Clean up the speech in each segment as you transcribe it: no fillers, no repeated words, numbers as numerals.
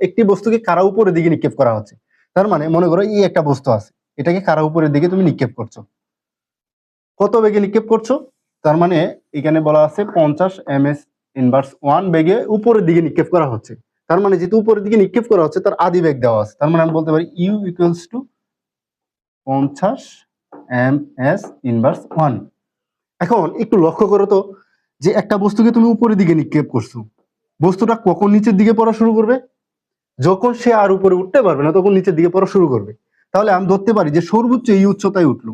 একটি বস্তুকে কারা উপরের দিকে নিক্ষেপ করা হচ্ছে। তার মানে মনে করো এই একটা বস্তু আছে, এটাকে কারা উপরের দিকে তুমি নিক্ষেপ করছো, কত বেগে নিক্ষেপ করছো? তার মানে এখানে বলা আছে 50 ms ইনভার্স 1 বেগে উপরের দিকে নিক্ষেপ করা হচ্ছে। তার মানে যেহেতু উপরের দিকে নিক্ষেপ করা হচ্ছে তার আদি বেগ দেওয়া আছে, তার মানে আমি বলতে পারি u equals to 50 ms inverse 1। এখন একটু লক্ষ্য করো তো যে একটা বস্তুকে তুমি উপরের দিকে নিক্ষেপ করছো, বস্তুটা কখন নিচের দিকে পড়া শুরু করবে? যখন সে আর উপরে উঠতে পারবে না তখন নিচের দিকে পড়া শুরু করবে। তাহলে আমি ধরতে পারি যে সর্বোচ্চ এই উচ্চতায় উঠলো,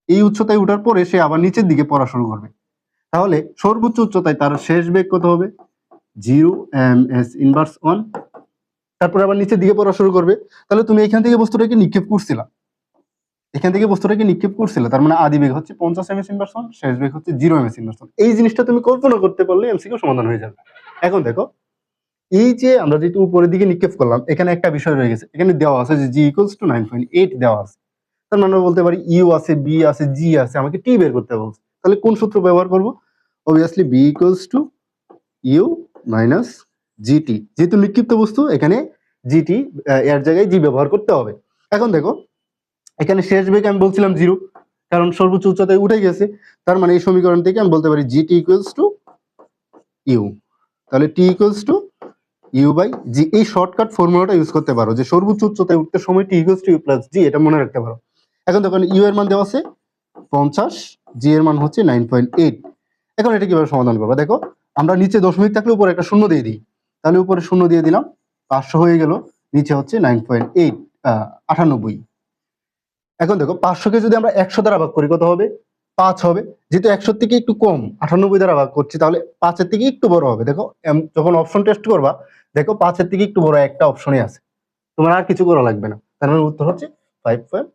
এই উচ্চতায় উঠার পরে সে আবার নিচের দিকে পড়া শুরু করবে। তাহলে সর্বোচ্চ উচ্চতায় তার শেষ বেগ কত হবে? 0 ms ইনভার্স 1, তারপরে আবার নিচের দিকে পড়া শুরু করবে। তাহলে তুমি এখান থেকে বস্তুটাকে নিক্ষেপ করছিলা, এখান থেকে বস্তুটাকে নিক্ষেপ করছিলে, তার মানে আদি বেগ হচ্ছে 50 ms ইনভার্স 1, শেষ বেগ হচ্ছে 0 ms ইনভার্স 1। এই জিনিসটা তুমি কল্পনা করতে পারলে এমসিকিউ সমাধান হয়ে যাবে। এখন দেখো এই যে আমরা যেহেতু উপরের দিকে নিক্ষেপ করলাম, এখানে একটা বিষয় রয়ে গেছে, এখানে দেওয়া আছে যে g ইকুয়ালস টু 9.8 দেওয়া আছে। তার মানে বলতে পারি ইউ আছে, বি আছে, জি আছে, আমাকে টি বের করতে বলছে। তাহলে কোন সূত্র ব্যবহার করব? Obviously v equals to u minus g t, যেহেতু নিক্ষিপ্ত বস্তু এখানে জিটি এর জায়গায় জি ব্যবহার করতে হবে। এখন দেখো এখানে শেষ বেগ আমি বলছিলাম 0, কারণ সর্বোচ্চ উচ্চতায় উঠে গেছে। তার মানে এই সমীকরণ থেকে আমি বলতে পারি জিটি ইকুয়ালস টু ইউ। তাহলে t equals to u by g. এই শর্টকাট ফর্মুলাটা ইউজ করতে পারো যে সর্বোচ্চ উচ্চতায় উঠতে সময় টি ইকুয়ালস টু ইউ প্লাস জি, এটা মনে রাখতে পারো। এখন দেখো ইউ এর মান দেওয়া আছে 50, জি এর মান হচ্ছে 9.8। এখন এটা কিভাবে সমাধান করবো? দেখো আমরা নিচে দশমিক থাকলে উপরে একটা শূন্য দিয়ে দিই, তাহলে উপরে শূন্য দিয়ে দিলাম, 500 হয়ে গেল, নিচে হচ্ছে 9.8 98। এখন দেখো 500কে যদি আমরা 100 দ্বারা ভাগ করি কত হবে? 5 হবে। যেহেতু 100 থেকে একটু কম 98 দ্বারা ভাগ করছি, তাহলে 5 এর থেকে একটু বড় হবে। দেখো যখন অপশন টেস্ট করবা দেখো 5 এর থেকে একটু বড় একটা অপশনই আছে, তোমার আর কিছু করা লাগবে না। তার মানে উত্তর হচ্ছে 5.10।